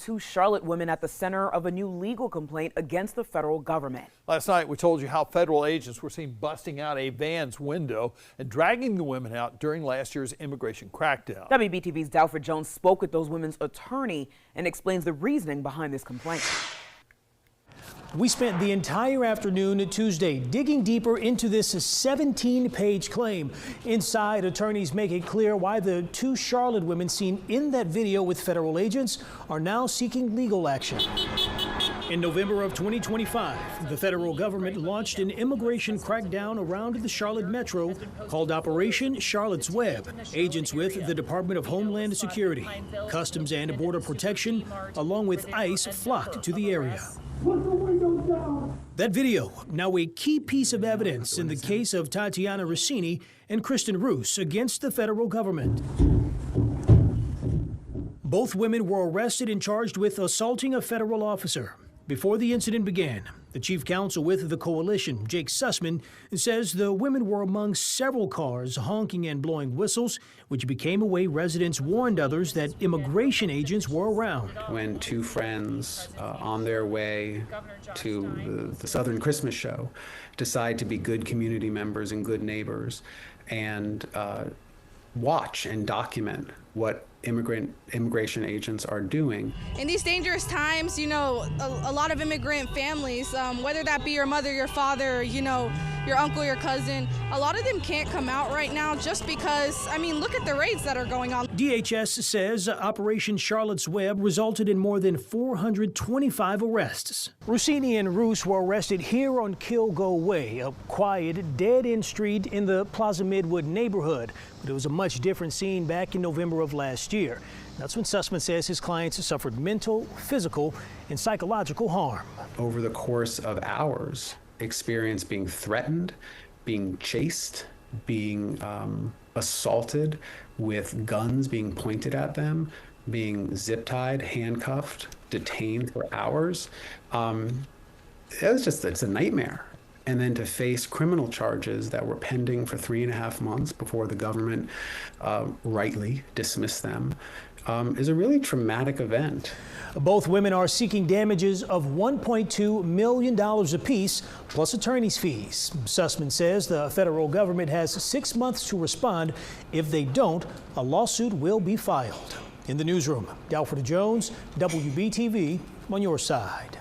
Two Charlotte women at the center of a new legal complaint against the federal government. Last night, we told you how federal agents were seen busting out a van's window and dragging the women out during last year's immigration crackdown. WBTV's Dalford Jones spoke with those women's attorney and explains the reasoning behind this complaint. We spent the entire afternoon Tuesday digging deeper into this 17-page claim. Inside, attorneys make it clear why the two Charlotte women seen in that video with federal agents are now seeking legal action. In November of 2025, the federal government launched an immigration crackdown around the Charlotte metro called Operation Charlotte's Web. Agents with the Department of Homeland Security, Customs and Border Protection, along with ICE flocked to the area. That video, now a key piece of evidence in the case of Tatiana Rossini and Kristen Roos against the federal government. Both women were arrested and charged with assaulting a federal officer. Before the incident began, the chief counsel with the coalition, Jake Sussman, says the women were among several cars honking and blowing whistles, which became a way residents warned others that immigration agents were around. When two friends on their way to the Southern Christmas show decide to be good community members and good neighbors and watch and document what immigration agents are doing. In these dangerous times, you know, a lot of immigrant families, whether that be your mother, your father, you know, your uncle, your cousin, a lot of them can't come out right now just because, I mean, look at the raids that are going on. DHS says Operation Charlotte's Web resulted in more than 425 arrests. Rossini and Roos were arrested here on Kilgo Way, a quiet, dead-end street in the Plaza Midwood neighborhood. But it was a much different scene back in November of last year. That's when Sussman says his clients suffered mental, physical, and psychological harm. Over the course of hours, experience being threatened, being chased, being assaulted with guns being pointed at them, being zip-tied, handcuffed, detained for hours. It's a nightmare. And then to face criminal charges that were pending for 3.5 months before the government rightly dismissed them is a really traumatic event. Both women are seeking damages of $1.2 million apiece, plus attorney's fees. Sussman says the federal government has 6 months to respond. If they don't, a lawsuit will be filed. In the newsroom, Dalford Jones, WBTV, on your side.